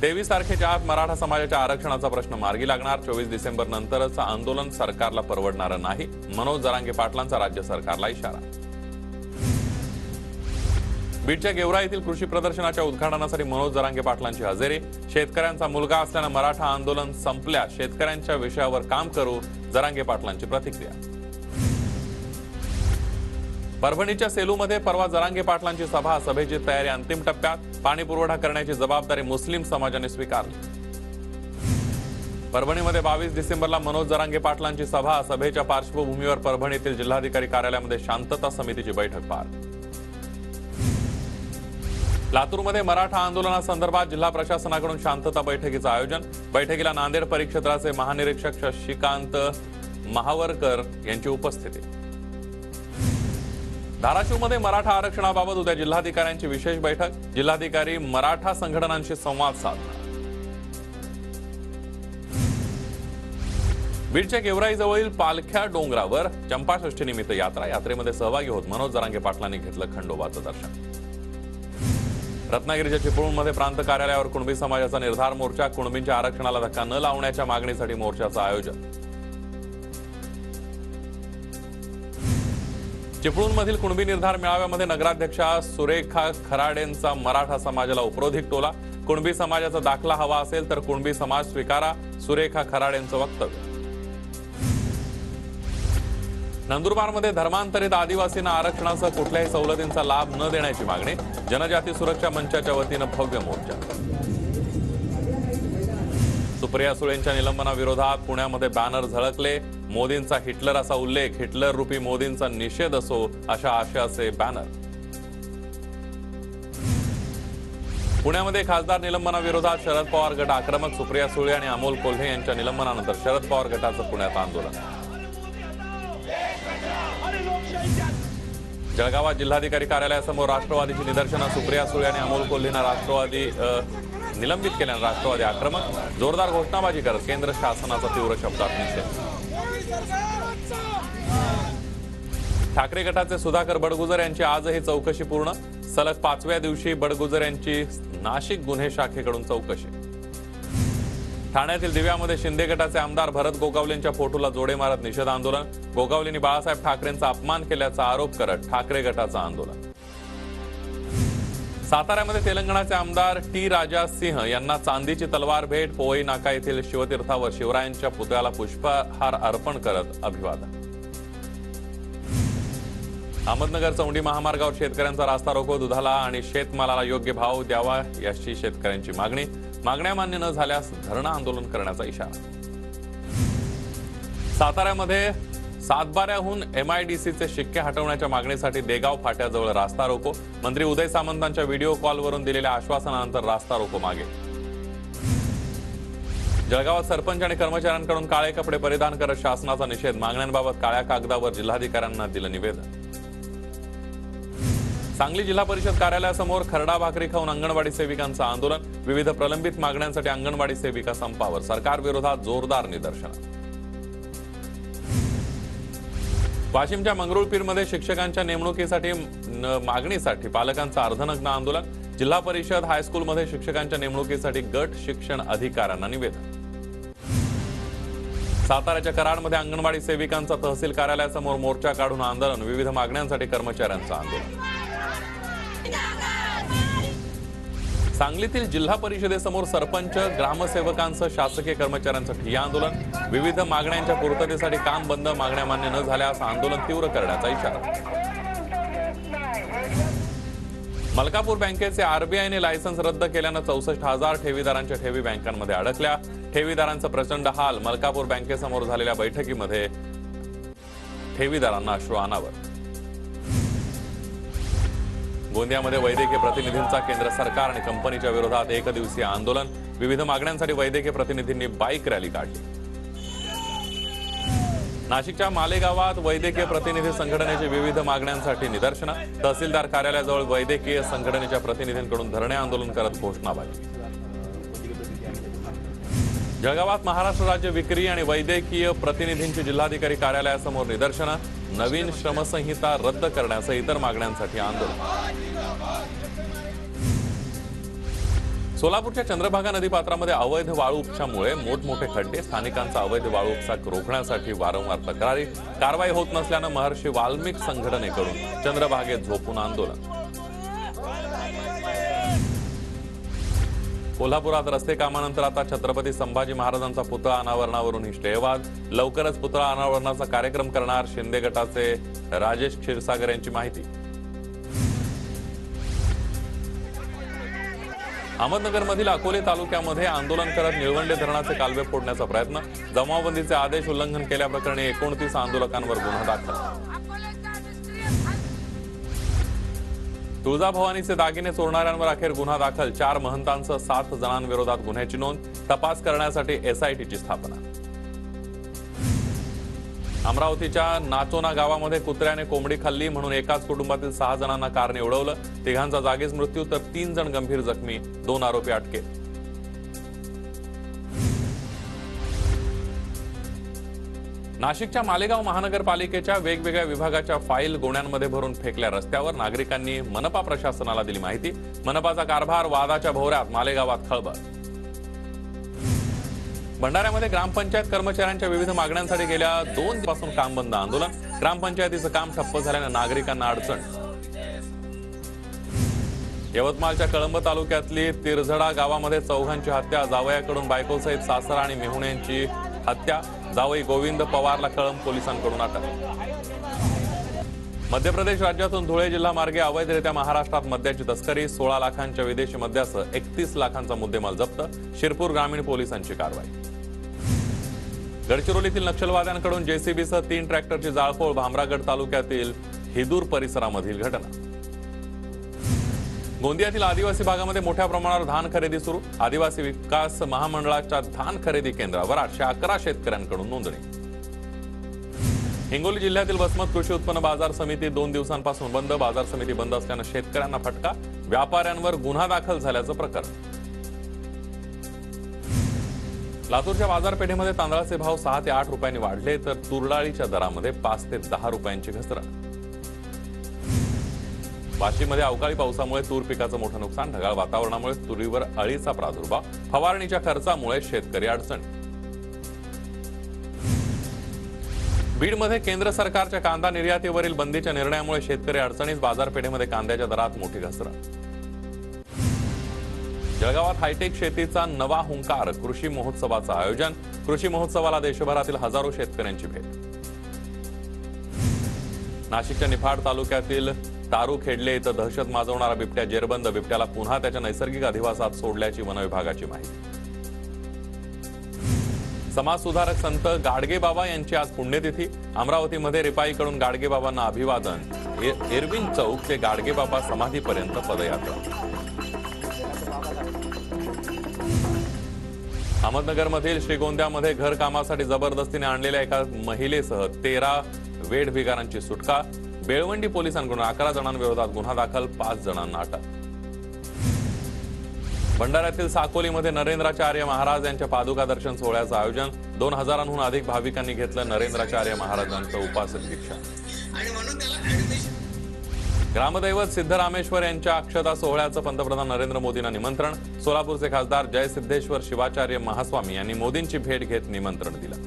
23 तारखेच्या आत मराठा समाजाच्या आरक्षणाचा प्रश्न मार्गी लागणार। 24 डिसेंबर नंतरच आंदोलन सरकारला परवडणार नाही, मनोज जरांगे पाटलांचा राज्य सरकारला इशारा। बीडच्या गेवरा येथील कृषी प्रदर्शनाच्या उद्घाटनासाठी मनोज जरांगे पाटलांची हजेरी। शेतकऱ्यांचा मुलगा असल्याने मराठा आंदोलन संपल्यास शेतकऱ्यांच्या विषयावर काम करू, जरांगे पाटलांची प्रतिक्रिया। परभणीच्या सेलूमध्ये परवा जरांगे पाटलांची सभा, सभेची तयारी अंतिम टप्प्यात। पाणी पुरवठा करण्याची जबाबदारी मुस्लिम समाजाने स्वीकारली। परभणीमध्ये 22 डिसेंबरला मनोज जरांगे पाटलांची सभा, सभेच्या पार्श्वभूमीवर परभणीतील जिल्हाधिकारी कार्यालयामध्ये शांतता समितीची बैठक पार। लातूरमध्ये मराठा आंदोलनासंदर्भात जिल्हा प्रशासनाकडून शांतता बैठकीचं आयोजन। बैठकीला नांदेड परिक्षेत्राचे महानिरीक्षक शशिकांत महावरकर यांची उपस्थिती। धाराशिवमध्ये मराठा आरक्षणाबाबत उद्या जिल्हाधिकाऱ्यांची विशेष बैठक। जिल्हाधिकारी मराठा संघटनांशी संवाद साधणार। बीडच्या गेवराईजवळील पालख्या डोंगरावर चंपाषष्ठीनिमित्त यात्रा, यात्रेमध्ये सहभागी होत मनोज जरांगे पाटलांनी घेतलं खंडोबाचं दर्शन। रत्नागिरीच्या चिपळूणमध्ये प्रांत कार्यालयावर कुणबी समाजाचा निर्धार मोर्चा, कुणबींच्या आरक्षणाला धक्का न लावण्याच्या मागणीसाठी मोर्चाचं आयोजन। चिपळूणमधील कुणबी निर्धार मेळाव्यामध्ये नगराध्यक्षा सुरेखा खराडेंचा मराठा समाजाला उपरोधिक टोला। कुणबी समाजाचा दाखला हवा असेल तर कुणबी समाज स्वीकारा, सुरेखा खराडेंचं वक्तव्य। नंदुरबारमध्ये धर्मांतरित आदिवासींना आरक्षणासह कुठल्याही सवलतींचा लाभ न देण्याची मागणी, जनजाती सुरक्षा मंचाच्या वतीनं भव्य मोर्चा। सुप्रिया सुळेंच्या निलंबनाविरोधात पुण्यामध्ये बॅनर झळकले। मोदींचा हिटलर असा उल्लेख, हिटलर रूपी मोदींचा निषेध असो अशा आशयाचे बॅनर। पुण्यामध्ये खासदार निलंबनाविरोधात शरद पवार गट आक्रमक, सुप्रिया सुळे आणि अमोल कोल्हे यांच्या निलंबनानंतर शरद पवार गटाचं पुण्यात आंदोलन। जळगावात जिल्हाधिकारी कार्यालयासमोर राष्ट्रवादीची निदर्शनं, सुप्रिया सुळे आणि अमोल कोल्हेंना राष्ट्रवादी निलंबित केल्यानं राष्ट्रवादी आक्रमक, जोरदार घोषणाबाजी करत केंद्र शासनाचा तीव्र शब्दात निषेध। ठाकरे गटाचे सुधाकर बडगुजर यांची आजही चौकशी पूर्ण, सलग 5व्या दिवशी बडगुजर यांची नाशिक गुन्हे शाखेकडून चौकशी। ठाण्यातील दिव्यामध्ये शिंदे गटाचे आमदार भरत गोगावलेंच्या फोटोला जोडे मारत निषेध आंदोलन, गोगावलेंनी बाळासाहेब ठाकरेंचा अपमान केल्याचा आरोप करत ठाकरे गटाचं आंदोलन। साताऱ्यामध्ये तेलंगणाचे आमदार टी राजा सिंह यांना चांदीची तलवार भेट, पोवई नाका येथील शिवतीर्थावर शिवरायांच्या पुतळ्याला पुष्पहार अर्पण करत अभिवादन। अहमदनगर चौंडी महामार्गावर शेतकऱ्यांचा रास्ता रोको, दुधाला आणि शेतमालाला योग्य भाव द्यावा याची शेतकऱ्यांची मागणी, मागण्या मान्य न झाल्यास धरणं आंदोलन करण्याचा इशारा। साताऱ्यामध्ये सातबाऱ्याहून MIDCचे शिक्के हटवण्याच्या मागणीसाठी देगाव फाट्याजवळ रास्ता रोको, मंत्री उदय सामंतांच्या व्हिडिओ कॉलवरून दिलेल्या आश्वासनानंतर रास्ता रोको मागे। जळगावात सरपंच आणि कर्मचाऱ्यांकडून काळे कपडे परिधान करत शासनाचा निषेध, मागण्यांबाबत काळ्या कागदावर जिल्हाधिकाऱ्यांना दिलं निवेदन। सांगली जिल्हा परिषद कार्यालयासमोर खरडा भाकरी खाऊन अंगणवाडी सेविकांचं आंदोलन, विविध प्रलंबित मागण्यांसाठी अंगणवाडी सेविका संपावर, सरकार विरोधात जोरदार निदर्शनं। वाशिमच्या मंगरुळपीरमध्ये शिक्षकांच्या नेमणुकीसाठी मागणीसाठी पालकांचं अर्धनग्न आंदोलन, जिल्हा परिषद हायस्कूलमध्ये शिक्षकांच्या नेमणुकीसाठी गट शिक्षण अधिकाऱ्यांना निवेदन। साताऱ्याच्या कराडमध्ये अंगणवाडी सेविकांचा तहसील कार्यालयासमोर मोर्चा काढून आंदोलन, विविध मागण्यांसाठी कर्मचाऱ्यांचं आंदोलन। सांगलीतील जिल्हा परिषदेसमोर सरपंच, ग्रामसेवकांसह शासकीय कर्मचाऱ्यांचं ठिय्या आंदोलन, विविध मागण्यांच्या पूर्ततेसाठी काम बंद, मागण्या मान्य न झाल्यास आंदोलन तीव्र करण्याचा इशारा। मलकापूर बँकेचे RBIने लायसन्स रद्द केल्यानं 64,000 ठेवीदारांच्या ठेवी बँकांमध्ये अडकल्या, ठेवीदारांचा प्रचंड हाल, मलकापूर बँकेसमोर झालेल्या बैठकीमध्ये ठेवीदारांना अश्रू अनावर। गोंदियामध्ये वैद्यकीय प्रतिनिधींचा केंद्र सरकार आणि कंपनीच्या विरोधात एकदिवसीय आंदोलन, विविध मागण्यांसाठी वैद्यकीय प्रतिनिधींनी बाईक रॅली काढली। नाशिकच्या मालेगावात वैद्यकीय प्रतिनिधी संघटनेची विविध मागण्यांसाठी निदर्शनं, तहसीलदार कार्यालयाजवळ वैद्यकीय संघटनेच्या प्रतिनिधींकडून धरणे आंदोलन करत घोषणाबाजी। जळगावात महाराष्ट्र राज्य विक्री आणि वैद्यकीय प्रतिनिधींची जिल्हाधिकारी कार्यालयासमोर निदर्शनं, नवीन श्रमसंहिता रद्द करण्यासह इतर मागण्यांसाठी आंदोलन। सोलापूरच्या चंद्रभागा नदीपात्रामध्ये अवैध वाळू उपशामुळे मोठमोठे खड्डे, स्थानिकांचा अवैध वाळू उपसा रोखण्यासाठी वारंवार तक्रारी, कारवाई होत नसल्यानं महर्षी वाल्मिक संघटनेकडून चंद्रभागेत झोपून आंदोलन. कोल्हापुरात रस्ते कामानंतर आता छत्रपती संभाजी महाराजांचा पुतळा अनावरणावरून श्रेयवाद. लवकरच पुतळा अनावरणाचा कार्यक्रम करणार शिंदे गटाचे राजेश क्षीरसागर यांची माहिती. अहमदनगरमधील अकोले तालुक्यामध्ये आंदोलन करत निळवंडे धरणाचे कालवे फोडण्याचा प्रयत्न. जमावबंदीचे आदेश उल्लंघन केल्याप्रकरणी 29 आंदोलकांवर गुन्हा दाखल. तुळजाभवानीचे दागिने चोरणाऱ्यांवर अखेर गुन्हा दाखल. 4 महंतांसह 7 जणांविरोधात गुन्ह्याची नोंद. तपास करण्यासाठी एसआयटीची स्थापना. अमरावतीच्या नाचोना गावामध्ये कुत्र्याने कोंबडी खाल्ली म्हणून एकाच कुटुंबातील 6 जणांना कारने उडवलं. 3घांचा जागीच मृत्यू तर 3 जण गंभीर जखमी. 2 आरोपी अटकेत. नाशिकच्या मालेगाव महानगरपालिकेच्या वेगवेगळ्या विभागाच्या फाईल गोण्यांमध्ये भरून फेकल्या रस्त्यावर. नागरिकांनी मनपा प्रशासनाला दिली माहिती. मनपाचा कारभार वादाच्या भोवऱ्यात. मालेगावात खळबळ. भंडाऱ्यामध्ये ग्रामपंचायत कर्मचाऱ्यांच्या विविध मागण्यांसाठी गेल्या 2 दिवसांपासून काम बंद आंदोलन. ग्रामपंचायतीचं काम ठप्प झाल्यानं नागरिकांना अडचण. यवतमाळच्या कळंब तालुक्यातली तिरझडा गावामध्ये 4घांची हत्या. जावयाकडून बायकोसहित सासरा आणि मेहुण्यांची हत्या. जावई गोविंद पवारला कळंब पोलिसांकडून अटक. मध्य प्रदेश राज्यातून धुळे जिल्हा मार्गे अवैधरित्या महाराष्ट्रात मद्याची तस्करी. 16 लाखांच्या विदेशी मद्यासह 31 लाखांचा मुद्देमाल जप्त. शिरपूर ग्रामीण पोलिसांची कारवाई. गडचिरोलीतील नक्षलवाद्यांकडून जेसीबीसह 3 ट्रॅक्टरची जाळपोळ. भामरागड तालुक्यातील हिदूर परिसरामधील घटना. गोंदियातील आदिवासी भागामध्ये मोठ्या प्रमाणावर धान खरेदी सुरू. आदिवासी विकास महामंडळाच्या धान खरेदी केंद्रावर 811 शेतकऱ्यांकडून नोंदणी. हिंगोली जिल्ह्यातील वसमत कृषी उत्पन्न बाजार समिती 2 दिवसांपासून बंद. बाजार समिती बंद असल्यानं शेतकऱ्यांना फटका. व्यापाऱ्यांवर गुन्हा दाखल झाल्याचं प्रकरण. लातूरच्या बाजारपेठेमध्ये तांदळाचे भाव 6 ते 8 रुपयांनी वाढले तर तुरडाळीच्या दरामध्ये 5 ते 10 रुपयांची घसरण. वाशीमध्ये अवकाळी पावसामुळे तूर पिकाचं मोठं नुकसान. ढगाळ वातावरणामुळे तुरीवर अळीचा प्रादुर्भाव. फवारणीच्या खर्चामुळे शेतकरी अडचणी. बीडमध्ये केंद्र सरकारच्या कांदा निर्यातीवरील बंदीच्या निर्णयामुळे शेतकरी अडचणीत. बाजारपेठेमध्ये कांद्याच्या दरात मोठी घसरण. जळगावात हायटेक शेतीचा नवा हुंकार. कृषी महोत्सवाचं आयोजन. कृषी महोत्सवाला देशभरातील हजारो शेतकऱ्यांची भेट. नाशिकच्या निफाड तालुक्यातील तारुखेडले इथं दहशत माजवणारा बिबट्या जेरबंद. बिबट्याला पुन्हा त्याच्या नैसर्गिक अधिवासात सोडल्याची वनविभागाची माहिती. समाजसुधारक संत गाडगेबाबा यांची आज पुण्यतिथी. अमरावतीमध्ये रिपाईकडून गाडगेबाबांना अभिवादन. एरविन चौक ते गाडगेबाबा समाधीपर्यंत पदयात्रा. अहमदनगरमधील श्रीगोंद्यामध्ये घर कामासाठी जबरदस्तीने आणलेल्या एका महिलेसह 13 वेठबिगारांची सुटका. बेळवंडी पोलिसांकडून 11 जणांविरोधात गुन्हा दाखल. 5 जणांना अटक. भंडाऱ्यातील साकोलीमध्ये नरेंद्राचार्य महाराज यांच्या पादुका दर्शन सोहळ्याचं आयोजन. 2000हून अधिक भाविकांनी घेतलं नरेंद्राचार्य महाराजांचं उपासक दीक्षा. ग्रामदैवत सिद्धरामेश्वर यांच्या अक्षता सोहळ्याचं पंतप्रधान नरेंद्र मोदींना निमंत्रण. सोलापूरचे खासदार जयसिद्धेश्वर शिवाचार्य महास्वामी यांनी मोदींची भेट घेत निमंत्रण दिलं.